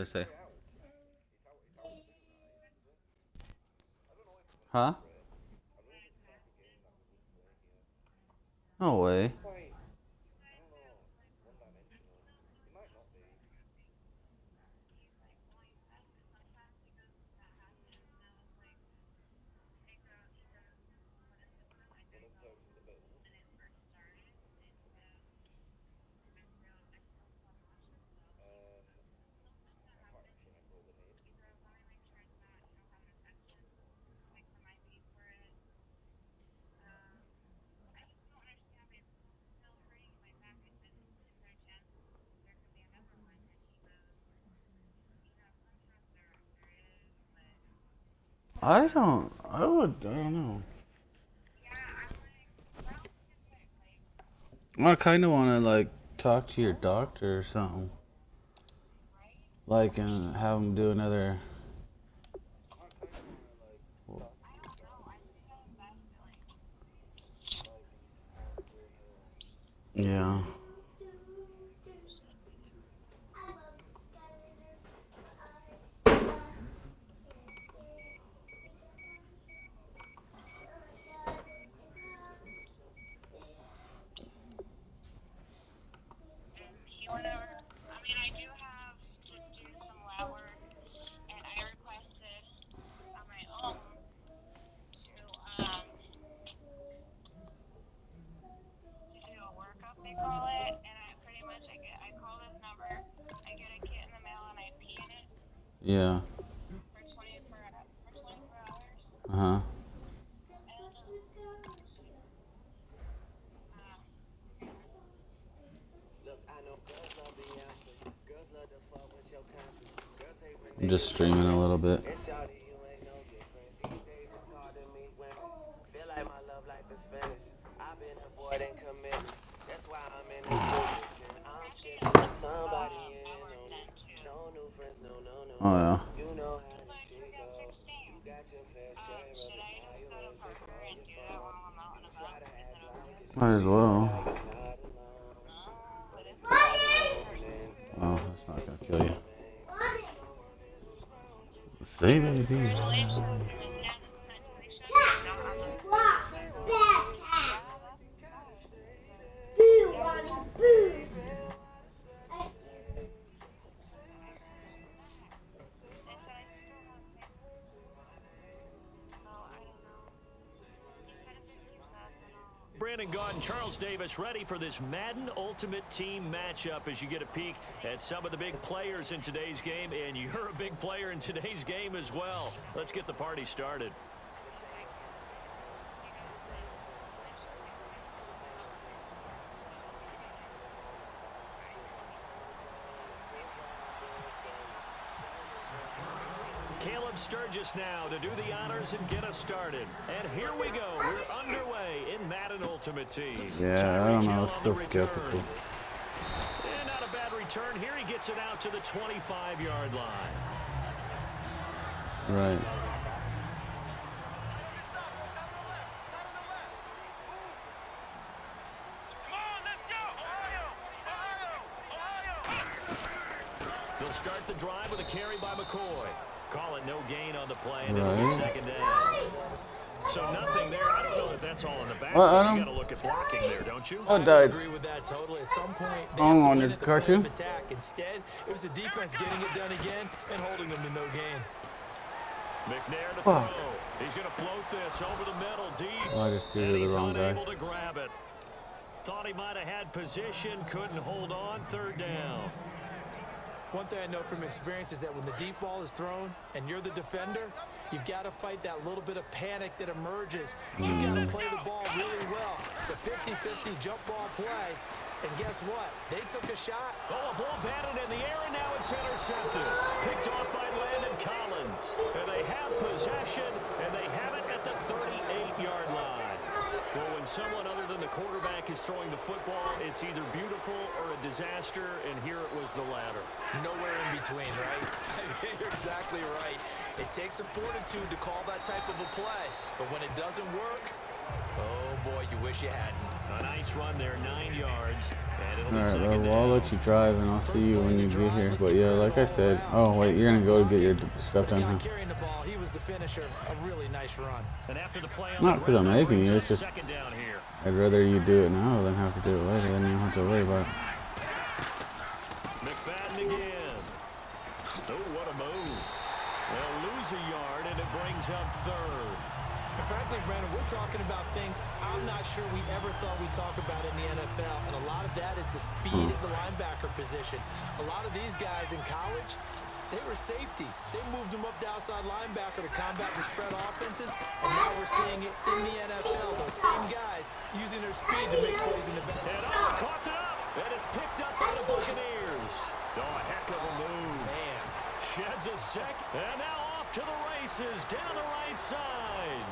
say? Huh? No way. I don't know. I kind of want to, like, talk to your doctor or something. Like, and have him do another. Yeah. Yeah. Uh huh. I'm just streaming a little bit. Oh yeah. Might as well. Oh, that's not gonna kill you. Say, baby. Brandon Gaudin and Charles Davis ready for this Madden Ultimate Team matchup as you get a peek at some of the big players in today's game, and you're a big player in today's game as well. Let's get the party started. Caleb Sturgis now to do the honors and get us started. And here we go. We're underway in Madden Ultimate Team. Yeah, I don't know. Still skeptical. And not a bad return here. He gets it out to the 25-yard line. Right. They'll start the drive with a carry by McCoy. Call it no gain on the play, and it'll be second down. So nothing there. I don't know if that's all in the back. You got to look at blocking there, don't you? I died. agree with that totally. At some point, they Oh, have to on win your at the cartoon? point of attack. Instead, it was the defense getting it done again and holding them to no gain. McNair to throw. He's going to float this over the middle, deep. Oh, I just threw to the wrong guy. Unable to grab it. Thought he might have had position, couldn't hold on. Third down. One thing I know from experience is that when the deep ball is thrown and you're the defender, you've got to fight that little bit of panic that emerges. You've got to play the ball really well. It's a 50-50 jump ball play. And guess what? They took a shot. Oh, a ball batted in the air, and now it's intercepted. Picked off by Landon Collins. And they have possession, and they have it at the 38-yard line. Well, when someone other than the quarterback is throwing the football, it's either beautiful or a disaster, and here it was the latter. Nowhere in between, right? You're exactly right. It takes some fortitude to call that type of a play. But when it doesn't work, oh boy, you wish you hadn't. A nice run there, 9 yards. And it'll be Alright, second well, I'll down. let you drive and I'll see you when you get here. But yeah, like I said, oh wait, you're gonna go to get your stuff done, huh? Carrying the ball, he was the finisher. A really nice run. And after the play on Not the because I'm ground, making brings you, up it's just second down here. I'd rather you do it now than have to do it later. Then you don't have to worry about it. McFadden again. Oh, what a move. They'll lose a yard, and it brings up third. And frankly, Brandon, we're talking about things I'm not sure we ever thought we'd talk about in the NFL. And a lot of that is the speed of the linebacker position. A lot of these guys in college, they were safeties. They moved them up to outside linebacker to combat the spread offenses. And now we're seeing it in the NFL. Those same guys using their speed to make plays in the back. And coughed it up, and it's picked up by the Buccaneers. Oh, a heck of a move. Man. Sheds a sec, and now off to the races down the right side.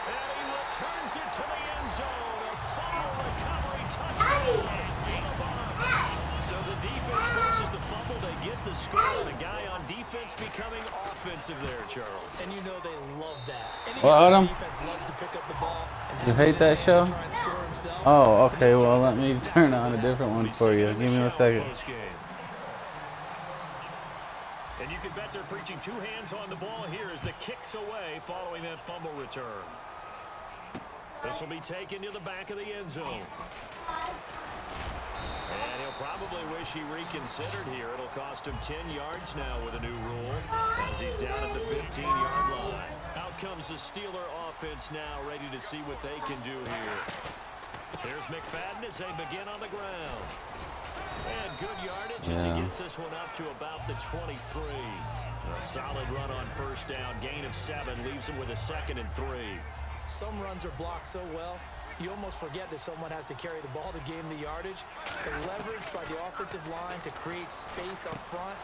And he returns it to the end zone. A fumble recovery touchdown. So the defense forces the fumble. They get the score. And a guy on defense becoming offensive there, Charles. And you know they love that. Any Well, guy on Adam, defense loves to pick up the ball and you have it in hate that his show? hands to try and score himself. Oh, okay. In this Well, case, let it's me exactly turn on a that. different one for you. Give me 1 second. And you can bet they're preaching 2 hands on the ball here as the kick's away following that fumble return. This will be taken to the back of the end zone. And he'll probably wish he reconsidered here. It'll cost him 10 yards now with a new rule as he's down at the 15-yard line. Out comes the Steeler offense now, ready to see what they can do here. Here's McFadden as they begin on the ground. And good yardage as he gets this one up to about the 23. A solid run on first down. Gain of 7 leaves him with a 2nd and 3. Some runs are blocked so well, you almost forget that someone has to carry the ball to gain the yardage. The leverage by the offensive line to create space up front,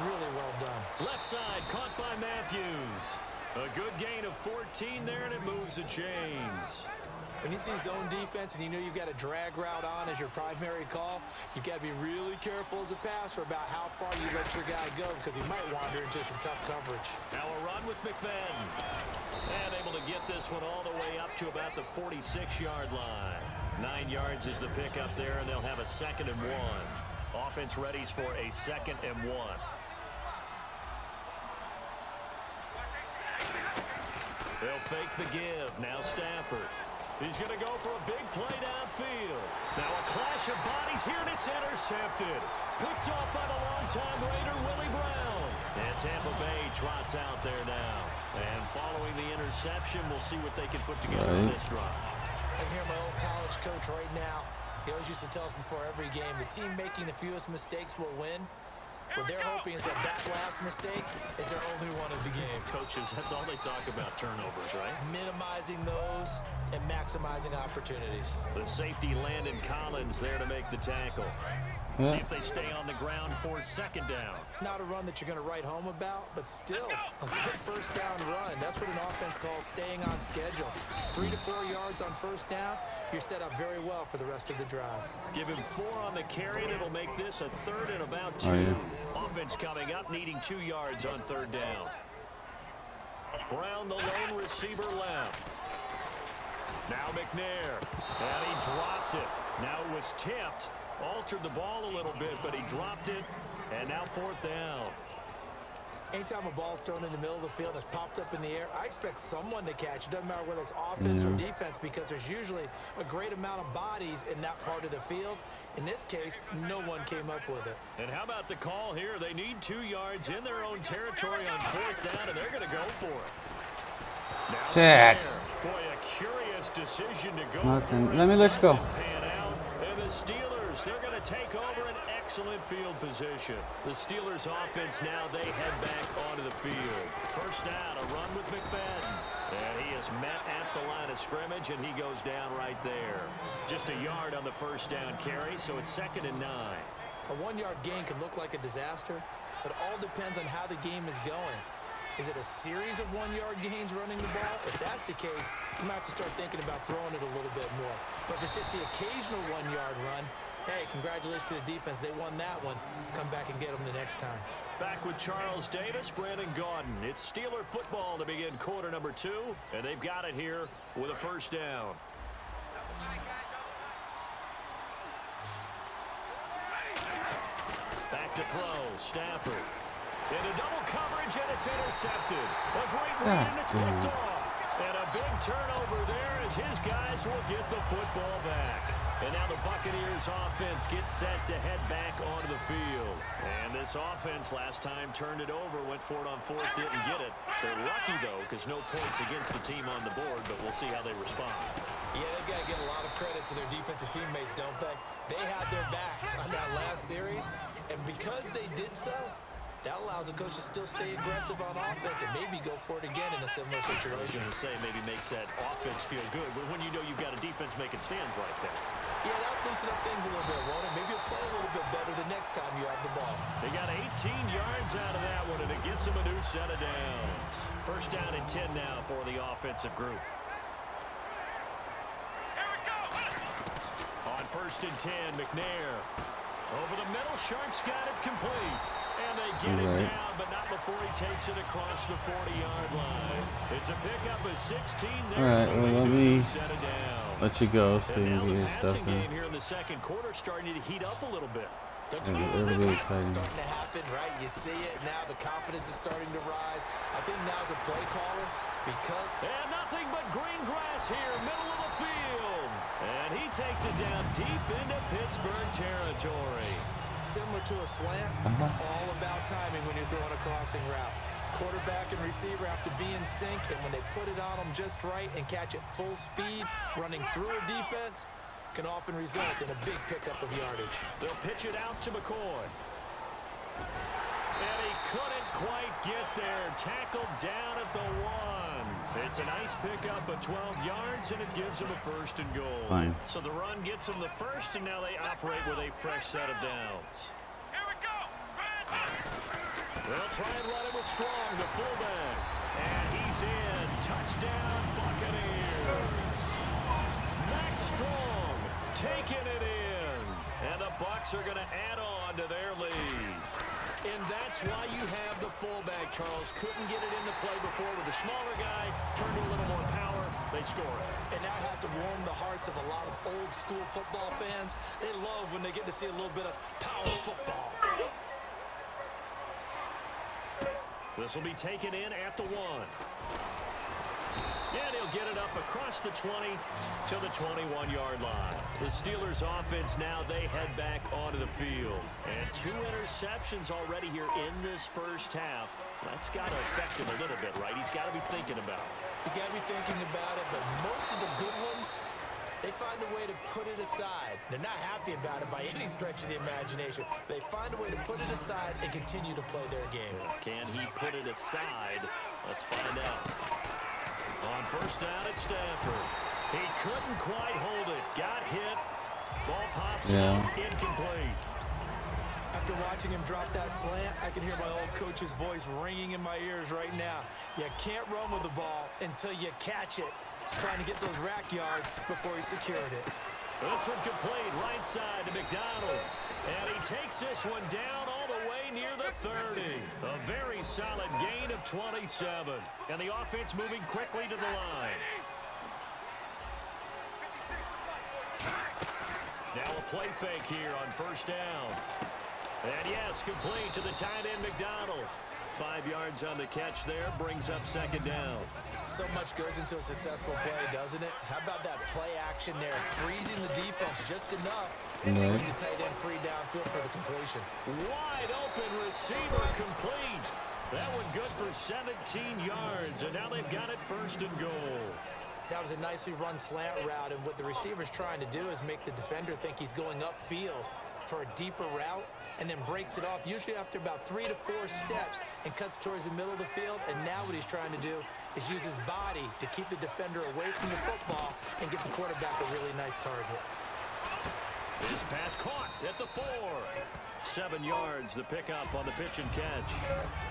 really well done. Left side caught by Matthews. A good gain of 14 there, and it moves the chains. When you see zone defense and you know you've got a drag route on as your primary call, you've got to be really careful as a passer about how far you let your guy go because he might wander into some tough coverage. Now a run with McFadden. And able to get this one all the way up to about the 46-yard line. 9 yards is the pickup there, and they'll have a 2nd and 1. Offense readies for a 2nd and 1. They'll fake the give. Now Stafford. He's going to go for a big play downfield. Now a clash of bodies here, and it's intercepted. Picked off by the longtime Raider, Willie Brown. And Tampa Bay trots out there now. And following the interception, we'll see what they can put together on this drive. I can hear my old college coach right now. He always used to tell us before every game, the team making the fewest mistakes will win. What they're hoping is that last mistake is their only one of the game. Coaches, that's all they talk about, turnovers, right? Minimizing those and maximizing opportunities. The safety, Landon Collins, there to make the tackle. Yeah. See if they stay on the ground for 2nd down. Not a run that you're going to write home about, but still a good first down run. That's what an offense calls staying on schedule. 3 to 4 yards on first down, you're set up very well for the rest of the drive. Give him 4 on the carry, and it'll make this a 3rd and about 2. Oh, yeah. Offense coming up, needing 2 yards on 3rd down. Brown, the lone receiver, left. Now McNair, and he dropped it. Now it was tipped, altered the ball a little bit, but he dropped it, and now 4th down. Anytime a ball's thrown in the middle of the field and it's popped up in the air, I expect someone to catch it. Doesn't matter whether it's offense or defense, because there's usually a great amount of bodies in that part of the field. In this case, no one came up with it. And how about the call here? They need 2 yards in their own territory on 4th down, and they're going to go for it. Now Shit. boy, a curious decision to go Nothing. for. Let me let you go. Pan out. And the Steelers, they're going to take over an excellent field position. The Steelers offense now, they head back onto the field. First down, a run with McFadden. And he is met at the line of scrimmage, and he goes down right there. Just a yard on the first down carry, so it's 2nd and 9. A 1-yard gain can look like a disaster, but it all depends on how the game is going. Is it a series of 1-yard gains running the ball? If that's the case, you might have to start thinking about throwing it a little bit more. But if it's just the occasional 1-yard run, hey, congratulations to the defense. They won that one. Come back and get them the next time. Back with Charles Davis, Brandon Gaudin. It's Steeler football to begin quarter number 2, and they've got it here with a first down. Back to throw, Stafford. Into double coverage, and it's intercepted. A great run, and it's picked off. And a big turnover there as his guys will get the football back. And now the Buccaneers offense gets set to head back onto the field. And this offense last time turned it over, went for it on fourth, didn't get it. They're lucky, though, because no points against the team on the board, but we'll see how they respond. Yeah, they've got to give a lot of credit to their defensive teammates, don't they? They had their backs on that last series, and because they did so, that allows the coach to still stay aggressive on offense and maybe go for it again in a similar situation. I was going to say maybe makes that offense feel good, but when you know you've got a defense making stands like that. Yeah, that'll loosen up things a little bit, won't it? Maybe you'll play a little bit better the next time you have the ball. They got 18 yards out of that one, and it gets them a new set of downs. First down and 10 now for the offensive group. On first and 10, McNair. Over the middle, Sharp's got it complete. And they get it down, but not before he takes it across the 40-yard line. It's a pickup of 16 there. All right, well, let me let you go so you And can now get the your passing stuff game in. here in the second quarter starting to heat up a little bit. Don't you Yeah, feel they're it? really It's exciting. starting to happen, right? You see it now. The confidence is starting to rise. I think now's a play caller because... And nothing but green grass here, middle of the field. And he takes it down deep into Pittsburgh territory. Similar to a slant, it's all about timing when you're throwing a crossing route. Quarterback and receiver have to be in sync, and when they put it on them just right and catch it full speed, running through a defense, can often result in a big pickup of yardage. They'll pitch it out to McCoy. And he couldn't quite get there. Tackled down at the 1. It's a nice pickup of 12 yards, and it gives them a first and goal. Fine. So the run gets them the first, and now they operate with a fresh set of downs. Here we go. They'll try and let it with Strong, the fullback. And he's in. Touchdown, Buccaneers. Max Strong taking it in. And the Bucs are going to add on to their lead. And that's why you have the fullback, Charles. Couldn't get it into play before with a smaller guy. Turned to a little more power. They score it. And that has to warm the hearts of a lot of old-school football fans. They love when they get to see a little bit of power football. This will be taken in at the 1. And he'll get it up across the 20 to the 21-yard line. The Steelers offense now, they head back onto the field. And 2 interceptions already here in this first half. That's got to affect him a little bit, right? He's got to be thinking about it. He's got to be thinking about it, but most of the good ones, they find a way to put it aside. They're not happy about it by any stretch of the imagination. They find a way to put it aside and continue to play their game. Can he put it aside? Let's find out. On first down at Stafford. He couldn't quite hold it. Got hit. Ball pops out. Incomplete. After watching him drop that slant, I can hear my old coach's voice ringing in my ears right now. You can't run with the ball until you catch it. Trying to get those rack yards before he secured it. This one complete. Right side to McDonald. And he takes this one down all the way near the 30. A very solid gain of 27. And the offense moving quickly to the line. Now a play fake here on first down. And yes, complete to the tight end McDonald. 5 yards on the catch there, brings up second down. So much goes into a successful play, doesn't it? How about that play action there? Freezing the defense just enough. Setting the tight end free downfield for the completion. Wide open receiver complete. That one good for 17 yards, and now they've got it first and goal. That was a nicely run slant route, and what the receiver's trying to do is make the defender think he's going upfield for a deeper route, and then breaks it off, usually after about 3 to 4 steps, and cuts towards the middle of the field. And now what he's trying to do is use his body to keep the defender away from the football and get the quarterback a really nice target. This pass caught at the 4. 7 yards, the pickup on the pitch and catch.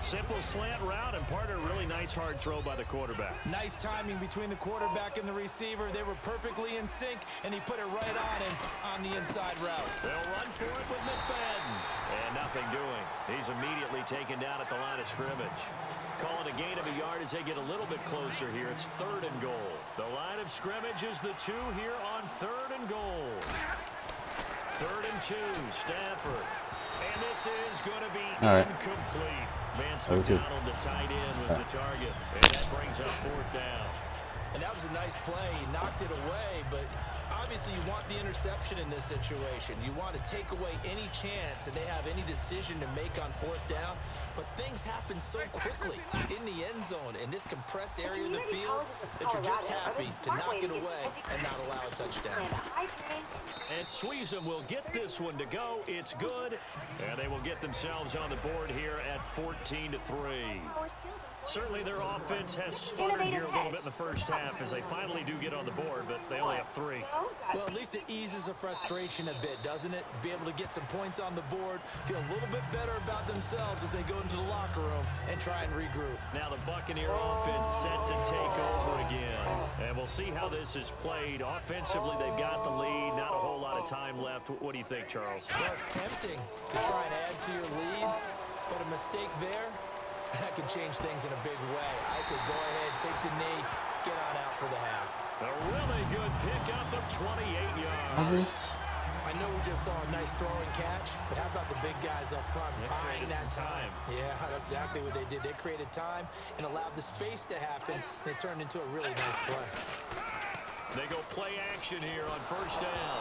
Simple slant route, and part of a really nice hard throw by the quarterback. Nice timing between the quarterback and the receiver. They were perfectly in sync, and he put it right on him on the inside route. They'll run for it with McFadden. And nothing doing. He's immediately taken down at the line of scrimmage. Calling a gain of a yard as they get a little bit closer here. It's 3rd and goal. The line of scrimmage is the 2 here on 3rd and goal. 3rd and 2, Stafford. And this is going to be incomplete. Vance McDonald, the tight end, was the target. And that brings up 4th down. And that was a nice play. He knocked it away, but obviously you want the interception in this situation. You want to take away any chance that they have any decision to make on 4th down. But things happen so quickly in the end zone in this compressed area of the field that you're just happy to knock it away and not allow a touchdown. And Sweezum will get this one to go. It's good. And they will get themselves on the board here at 14-3. Certainly their offense has sputtered here a little bit in the first half as they finally do get on the board, but they only have 3. Well, at least it eases the frustration a bit, doesn't it? Be able to get some points on the board, feel a little bit better about themselves as they go into the locker room and try and regroup. Now the Buccaneer offense set to take over again. And we'll see how this is played. Offensively, they've got the lead. Not a whole lot of time left. What do you think, Charles? Well, it's tempting to try and add to your lead, but a mistake there, that could change things in a big way. I say go ahead, take the knee, get on out for the half. A really good pickup of 28 yards. I know we just saw a nice throwing catch, but how about the big guys up front buying that time? Yeah, that's exactly what they did. They created time and allowed the space to happen, and it turned into a really nice play. They go play action here on 1st down.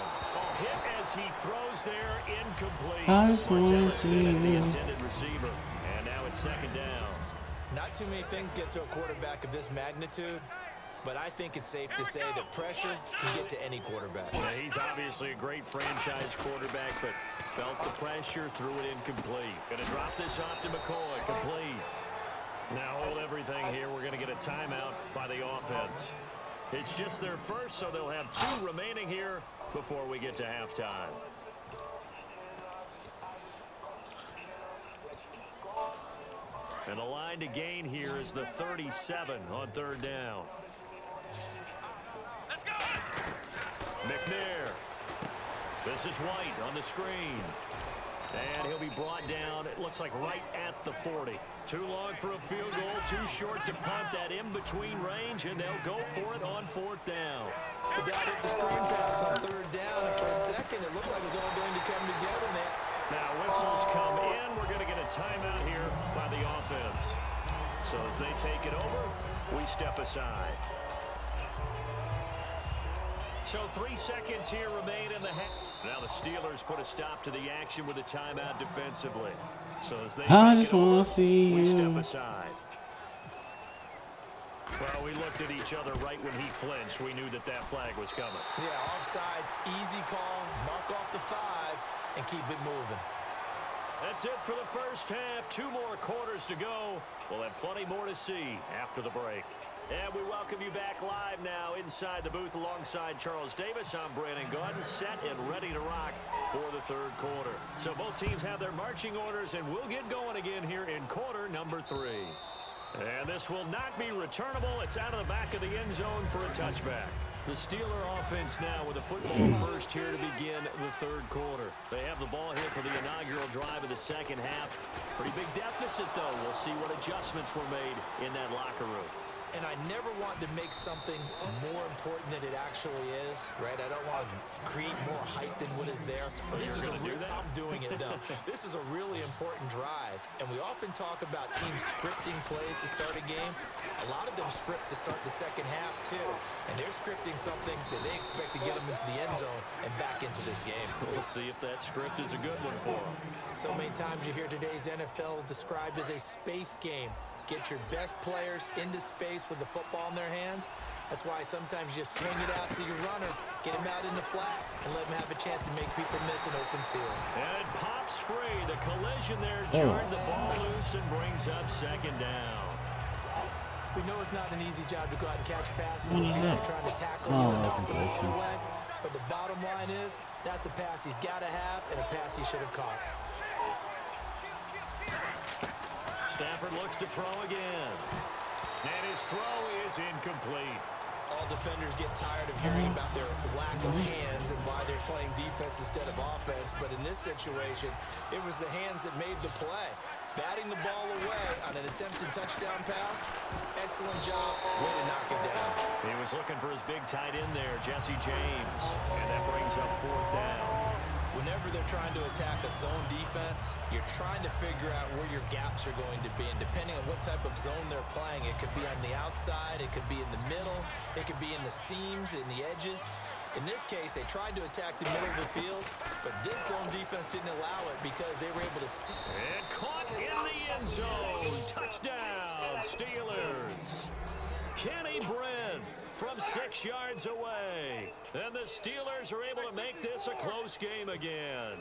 Hit as he throws there, incomplete. Martellus the intended receiver. And now it's 2nd down. Not too many things get to a quarterback of this magnitude, but I think it's safe to say that pressure can get to any quarterback. Yeah, he's obviously a great franchise quarterback, but felt the pressure, threw it incomplete. Going to drop this off to McCoy, complete. Now hold everything here. We're going to get a timeout by the offense. It's just their first, so they'll have 2 remaining here before we get to halftime. And the line to gain here is the 37 on 3rd down. McNair. This is White on the screen. And he'll be brought down, it looks like right at the 40. Too long for a field goal, too short to punt that in-between range, and they'll go for it on 4th down. The guy hit the screen pass on 3rd down, and for a second it looked like it was all going to come together, man. Now whistles come in. We're going to get a timeout here by the offense. So as they take it over, we step aside. So 3 seconds here remain in the half. Now the Steelers put a stop to the action with a timeout defensively. So as they take it over, we step aside. Well, we looked at each other right when he flinched. We knew that flag was coming. Yeah, offsides, easy call, mark off the 5, and keep it moving. That's it for the first half. 2 more quarters to go. We'll have plenty more to see after the break. And we welcome you back live now inside the booth alongside Charles Davis. I'm Brandon Gaudin, set and ready to rock for the 3rd quarter. So both teams have their marching orders, and we'll get going again here in quarter number 3. And this will not be returnable. It's out of the back of the end zone for a touchback. The Steeler offense now with a football first here to begin the 3rd quarter. They have the ball here for the inaugural drive of the 2nd half. Pretty big deficit, though. We'll see what adjustments were made in that locker room. And I never want to make something more important than it actually is, right? I don't want to create more hype than what is there. But this is I'm doing it, though. This is a really important drive. And we often talk about teams scripting plays to start a game. A lot of them script to start the 2nd half, too. And they're scripting something that they expect to get them into the end zone and back into this game. We'll see if that script is a good one for them. So many times you hear today's NFL described as a space game. Get your best players into space with the football in their hands. That's why sometimes you swing it out to your runner, get him out in the flat, and let him have a chance to make people miss an open field. And it pops free. The collision there jarred the ball loose and brings up 2nd down. We know it's not an easy job to go out and catch passes when people are trying to tackle you the way. But the bottom line is, that's a pass he's got to have and a pass he should have caught. Stafford looks to throw again. And his throw is incomplete. All defenders get tired of hearing about their lack of hands and why they're playing defense instead of offense. But in this situation, it was the hands that made the play. Batting the ball away on an attempted touchdown pass. Excellent job. Way to knock it down. He was looking for his big tight end there, Jesse James. And that brings up 4th down. Whenever they're trying to attack a zone defense, you're trying to figure out where your gaps are going to be. And depending on what type of zone they're playing, it could be on the outside, it could be in the middle, it could be in the seams, in the edges. In this case, they tried to attack the middle of the field, but this zone defense didn't allow it because they were able to see. And caught in the end zone. Touchdown, Steelers. Kenny Brent from 6 yards away. And the Steelers are able to make this a close game again.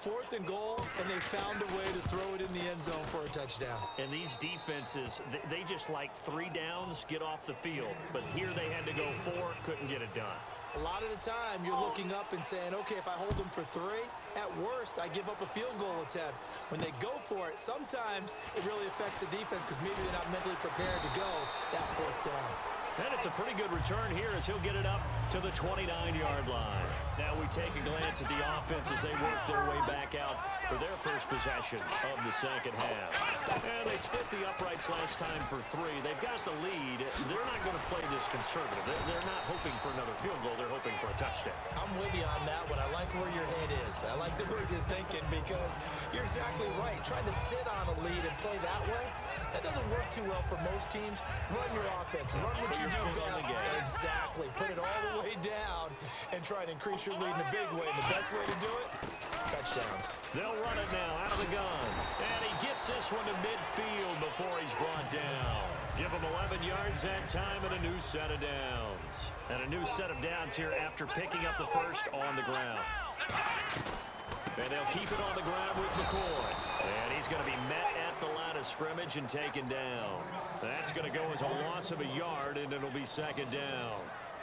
4th and goal, and they found a way to throw it in the end zone for a touchdown. And these defenses, they just like 3 downs, get off the field. But here they had to go 4, couldn't get it done. A lot of the time, you're looking up and saying, okay, if I hold them for 3, at worst, I give up a field goal attempt. When they go for it, sometimes it really affects the defense because maybe they're not mentally prepared to go that 4th down. And it's a pretty good return here as he'll get it up to the 29-yard line. Now we take a glance at the offense as they work their way back out for their first possession of the second half. And they split the uprights last time for 3. They've got the lead. They're not going to play this conservative. They're not hoping for another field goal. They're hoping for a touchdown. I'm with you on that one. I like where your head is. I like the way you're thinking because you're exactly right. Trying to sit on a lead and play that way, that doesn't work too well for most teams. Run your offense. Run what you do best. Exactly. Put it all the way down and try to increase your lead in a big way. And the best way to do it, touchdowns. They'll run it now out of the gun. And he gets this one to midfield before he's brought down. Give him 11 yards that time and a new set of downs. And a new set of downs here after picking up the first on the ground. And they'll keep it on the ground with McCoy. And he's going to be met at the line of scrimmage and taken down. That's going to go as a loss of a yard, and it'll be second down.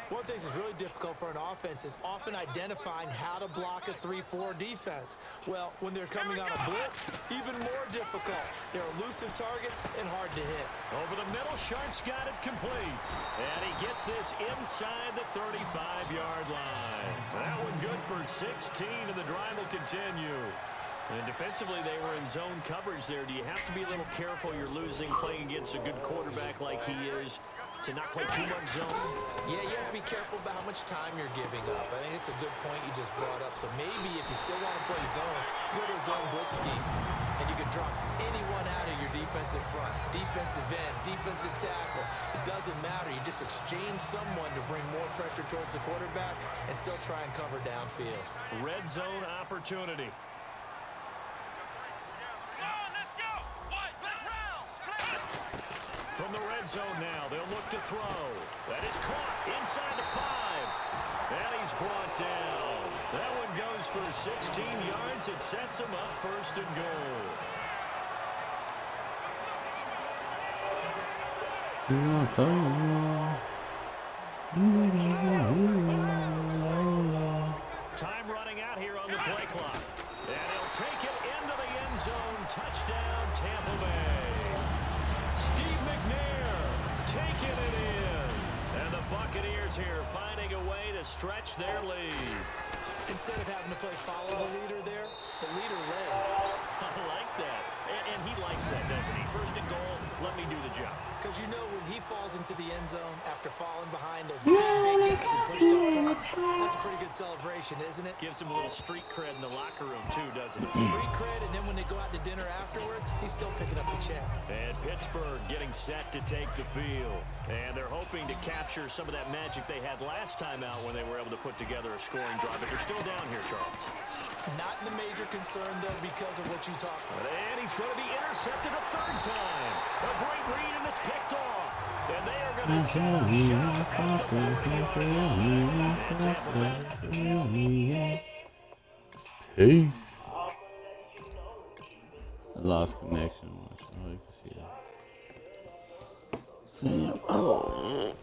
One of the things that's really difficult for an offense is often identifying how to block a 3-4 defense. Well, when they're coming on a blitz, even more difficult. They're elusive targets and hard to hit. Over the middle, Sharp's got it complete. And he gets this inside the 35-yard line. That one good for 16, and the drive will continue. And defensively, they were in zone coverage there. Do you have to be a little careful? You're losing, playing against a good quarterback like he is, to not play too much zone? Yeah, you have to be careful about how much time you're giving up. I think it's a good point you just brought up. So maybe if you still want to play zone, you go to a zone blitz scheme, and you can drop anyone out of your defensive front. Defensive end, defensive tackle. It doesn't matter. You just exchange someone to bring more pressure towards the quarterback and still try and cover downfield. Red zone opportunity. From the red zone now, they'll look to throw. That is caught inside the 5. And he's brought down. That one goes for 16 yards. It sets him up first and goal. Time running out here on the play clock. And he'll take it into the end zone. Touchdown, Tampa Bay. Steve McNair taking it in. And the Buccaneers here finding a way to stretch their lead. Instead of having to play follow the leader there, the leader led. I like that. And he likes that, doesn't he? First and goal, let me do the job. Because you know when he falls into the end zone after falling behind those big guys and pushed up front, that's a pretty good celebration, isn't it? Gives him a little street cred in the locker room, too, doesn't it? Street cred, and then when they go out to dinner afterwards, he's still picking up the check. And Pittsburgh getting set to take the field. And they're hoping to capture some of that magic they had last time out when they were able to put together a scoring drive. But they're still down here, Charles. Not the major concern, though, because of what you talked about. And he's going to be intercepted a third time. A great read, and it's picked off. And they are going to set up shop at the 40-yard line. Peace. I lost connection. Oh, you can see that. Oh.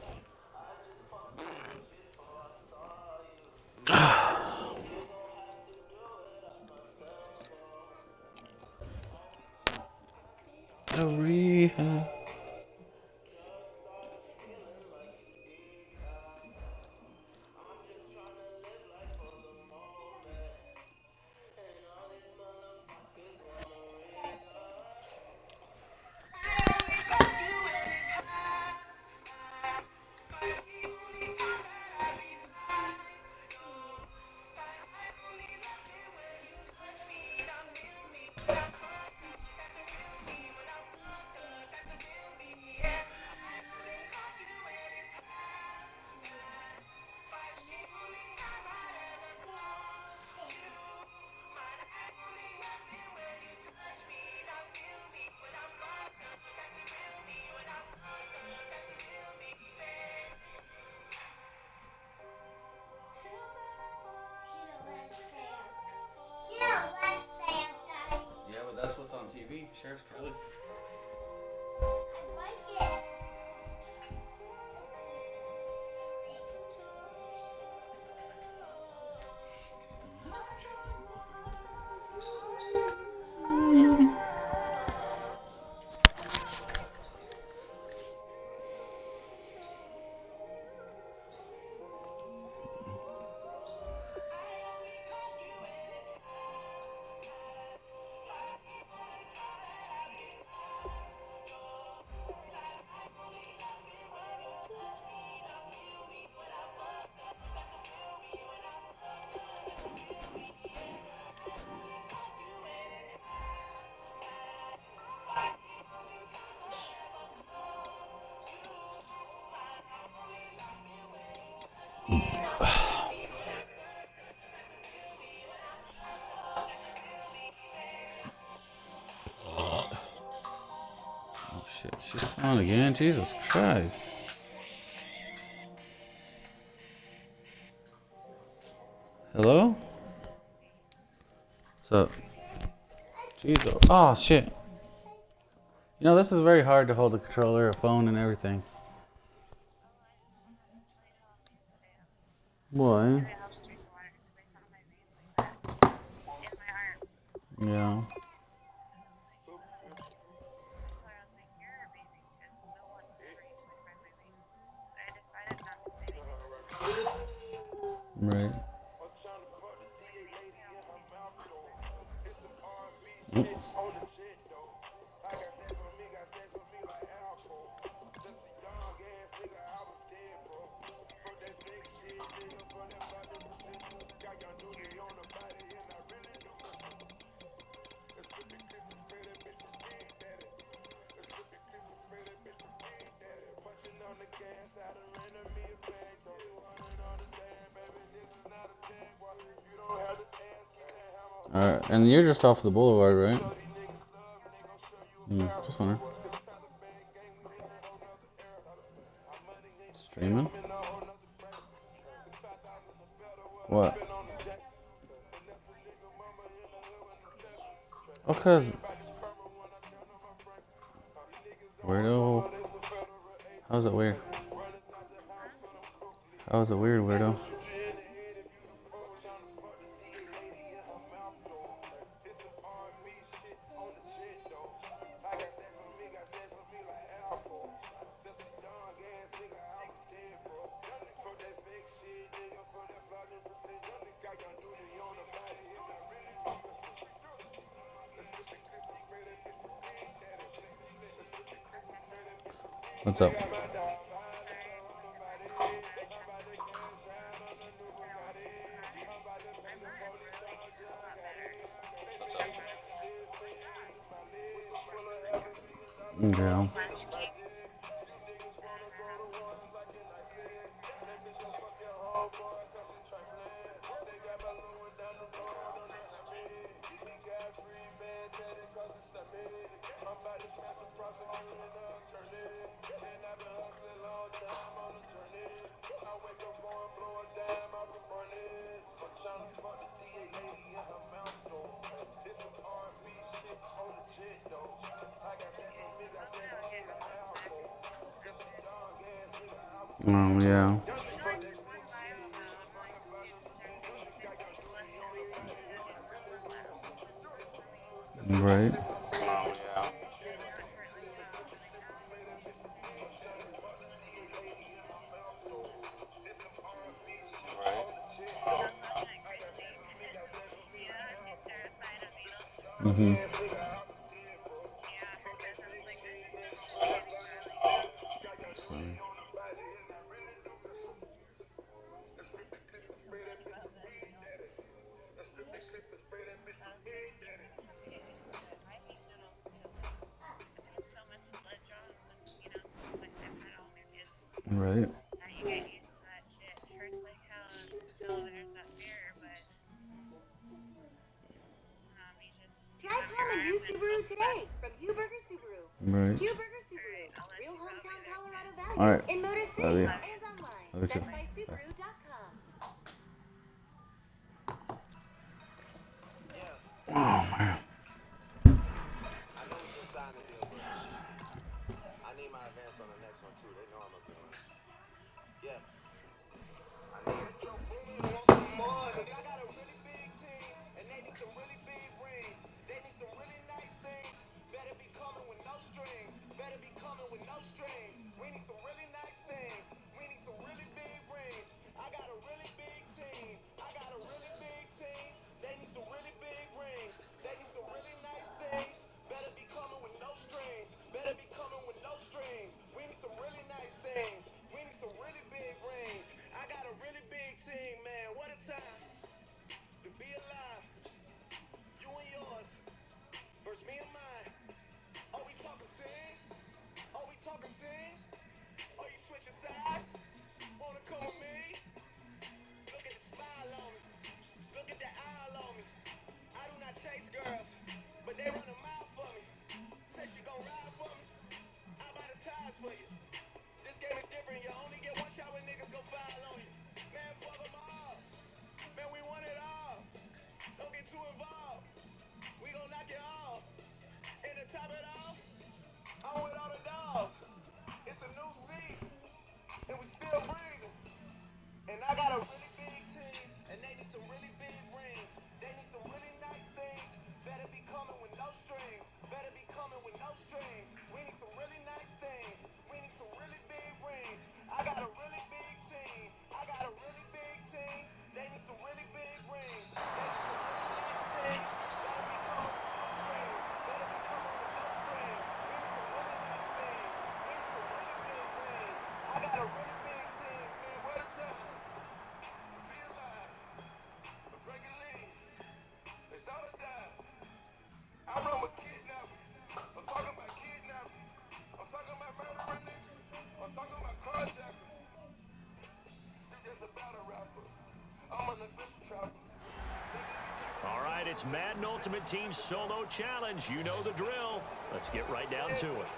Sheriff Kelly. Oh shit, she's on again. Jesus Christ. Hello? What's up? Jesus. Oh shit. You know, this is very hard to hold a controller, a phone, and everything. Boy. Yeah. Right. Alright, and you're just off the boulevard, right? Just wondering. Streaming? What? Oh, cause weirdo. How's it weird? How is it weird, weirdo? What's up? Yeah. Oh, yeah. Right. Mm-hmm. That's funny. Right. Drive home a new Subaru today from Hugh Berger Subaru. Right. Hugh Berger Subaru, real hometown Colorado value All right. in Motor City Love you. and online. Love you too. BestBuySubaru.com. Oh man. All right, it's Madden Ultimate Team Solo Challenge. You know the drill. Let's get right down to it.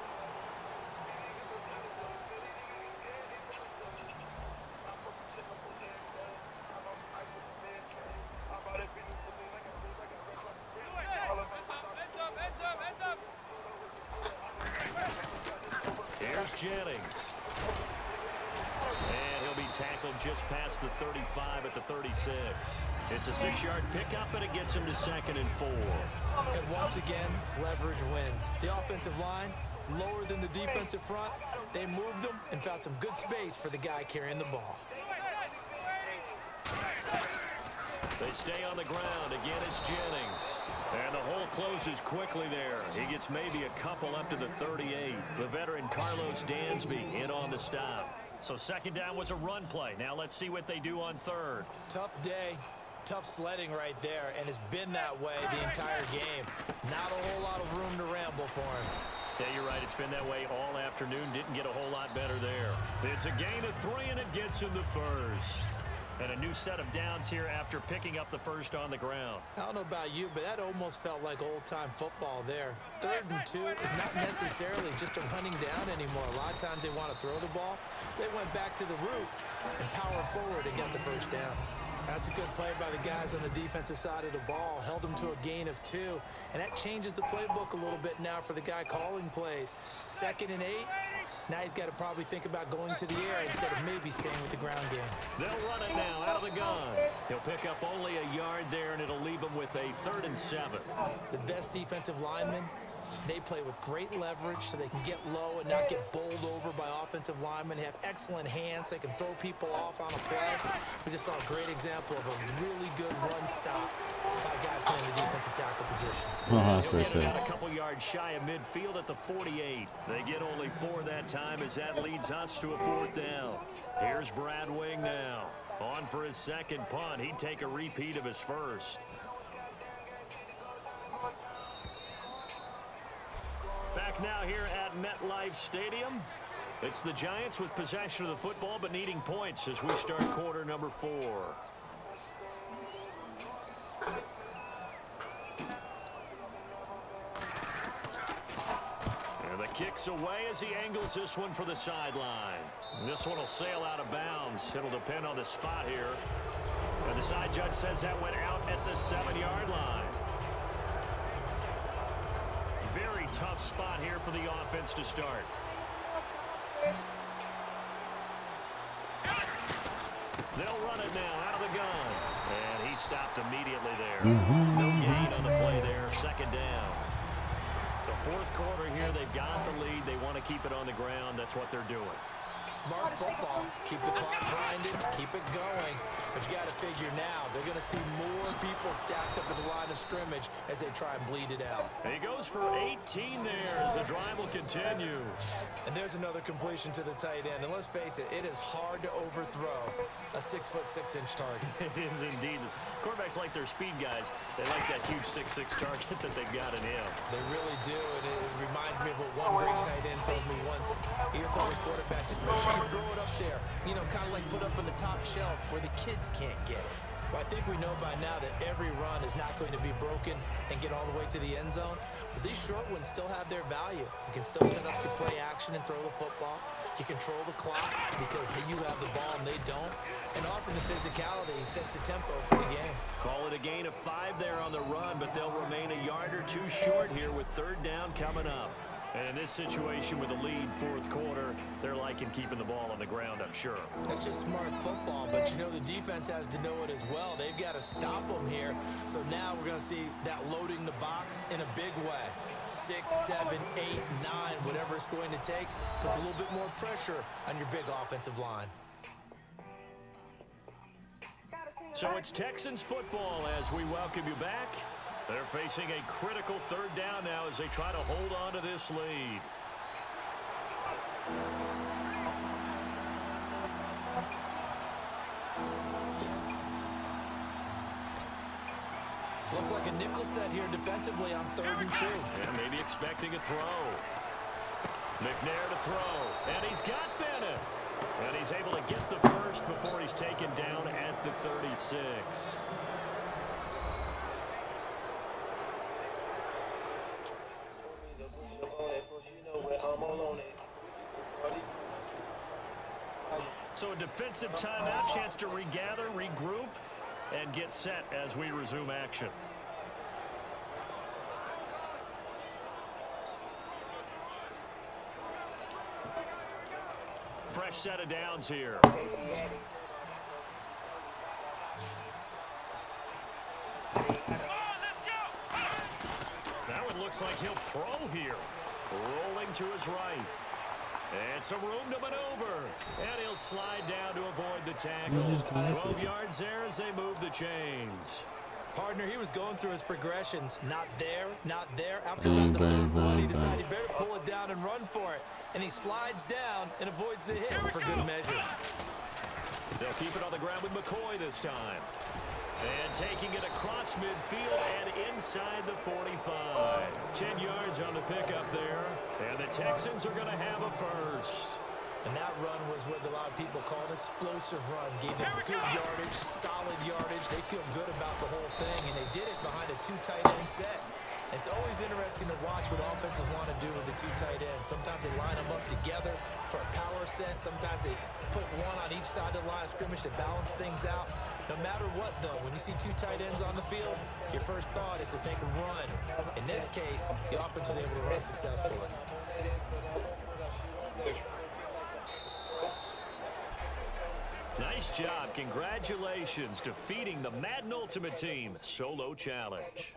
Here's Jennings. And he'll be tackled just past the 35 at the 36. It's a 6-yard pickup, and it gets him to 2nd and 4. And once again, leverage wins. The offensive line, lower than the defensive front. They moved them and found some good space for the guy carrying the ball. They stay on the ground. Again, it's Jennings. And the hole closes quickly there. He gets maybe a couple up to the 38. The veteran Carlos Dansby in on the stop. So 2nd down was a run play. Now let's see what they do on 3rd. Tough day. Tough sledding right there, and it's been that way the entire game. Not a whole lot of room to ramble for him. Yeah, you're right. It's been that way all afternoon. Didn't get a whole lot better there. It's a gain of 3, and it gets him the 1st. And a new set of downs here after picking up the 1st on the ground. I don't know about you, but that almost felt like old-time football there. 3rd and 2 is not necessarily just a running down anymore. A lot of times they want to throw the ball. They went back to the roots and powered forward and got the 1st down. That's a good play by the guys on the defensive side of the ball. Held them to a gain of 2. And that changes the playbook a little bit now for the guy calling plays. 2nd and 8. Now he's got to probably think about going to the air instead of maybe staying with the ground game. They'll run it now out of the gun. He'll pick up only a yard there, and it'll leave him with a 3rd and 7. The best defensive linemen, they play with great leverage so they can get low and not get bowled over by offensive linemen. They have excellent hands. They can throw people off on a play. We just saw a great example of a really good run stop by a guy playing the defensive tackle position. He'll get it out a couple yards shy of midfield at the 48. They get only 4 that time as that leads us to a 4th down. Here's Brad Wing now. On for his 2nd punt. He'd take a repeat of his 1st. Back now here at MetLife Stadium. It's the Giants with possession of the football but needing points as we start quarter number 4. And the kick's away as he angles this one for the sideline. This one will sail out of bounds. It'll depend on the spot here. And the side judge says that went out at the 7-yard line. Very tough spot here for the offense to start. They'll run it now out of the gun. And he stopped immediately there. No gain on the play there. Second down. The fourth quarter here, they've got the lead. They want to keep it on the ground. That's what they're doing. Smart football. Keep the clock grinding. Keep it going. But you got to figure now, they're going to see more people stacked up in the line of scrimmage as they try and bleed it out. He goes for 18 there as the drive will continue. And there's another completion to the tight end. And let's face it, it is hard to overthrow a 6'6" target. It is indeed. Quarterbacks like their speed guys. They like that huge 6'6" target that they've got in him. They really do. And it reminds me of what one great tight end told me once. He told his quarterback, just make sure you throw it up there. You know, kind of like put up on the top shelf where the kids can't get it. Well, I think we know by now that every run is not going to be broken and get all the way to the end zone. But these short ones still have their value. You can still set up the play action and throw the football. You control the clock because you have the ball and they don't. And often the physicality sets the tempo for the game. Call it a gain of 5 there on the run, but they'll remain a yard or two short here with third down coming up. And in this situation with the lead fourth quarter, they're liking keeping the ball on the ground, I'm sure. That's just smart football, but you know the defense has to know it as well. They've got to stop them here. So now we're going to see that loading the box in a big way. 6, 7, 8, 9, whatever it's going to take, puts a little bit more pressure on your big offensive line. So it's Texans football as we welcome you back. They're facing a critical third down now as they try to hold on to this lead. Looks like a nickel set here defensively on 3rd and 2. And maybe expecting a throw. McNair to throw. And he's got Bennett. And he's able to get the first before he's taken down at the 36. So a defensive timeout, chance to regather, regroup, and get set as we resume action. Fresh set of downs here. Now it looks like he'll throw here. Rolling to his right. And some room to maneuver. And he'll slide down to avoid the tackle. 12 yards there as they move the chains. Partner, he was going through his progressions. Not there, not there. After about the third one, he decided he better pull it down and run for it. And he slides down and avoids the hit for good measure. They'll keep it on the ground with McCoy this time. And taking it across midfield and inside the 45. 10 yards on the pickup there. And the Texans are going to have a first. And that run was what a lot of people call an explosive run. Gave them good yardage, solid yardage. They feel good about the whole thing, and they did it behind a 2 tight end set. It's always interesting to watch what offenses want to do with the 2 tight ends. Sometimes they line them up together for a power set. Sometimes they put one on each side of the line of scrimmage to balance things out. No matter what, though, when you see 2 tight ends on the field, your first thought is to think run. In this case, the offense was able to run successfully. Nice job. Congratulations. Defeating the Madden Ultimate Team Solo Challenge.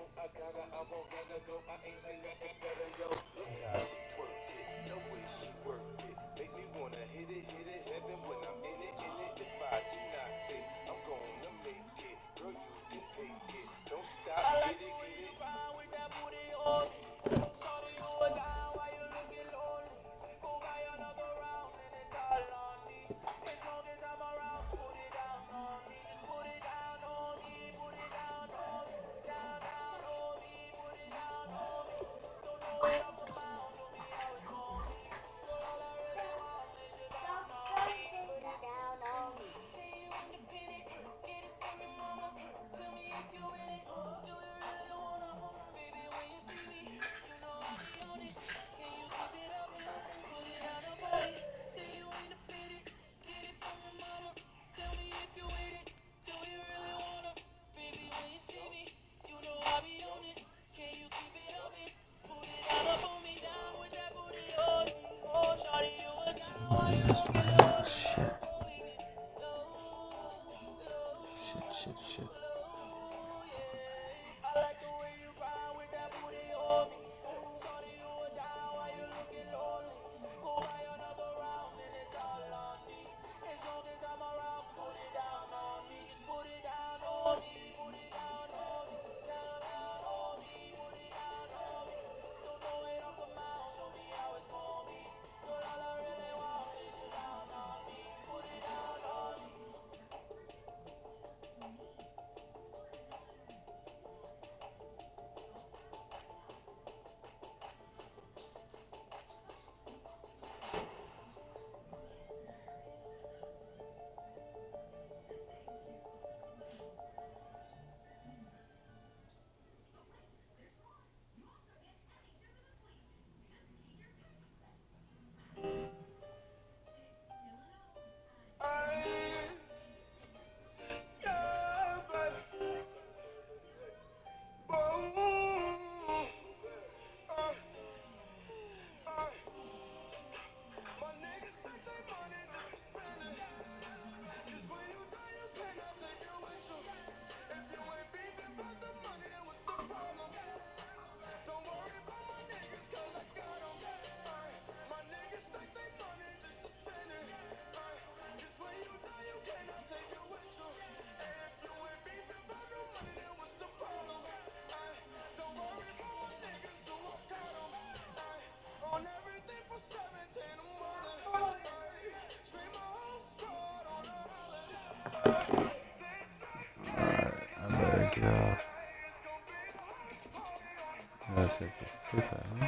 Alright, I better get off. Gotta take this too, huh?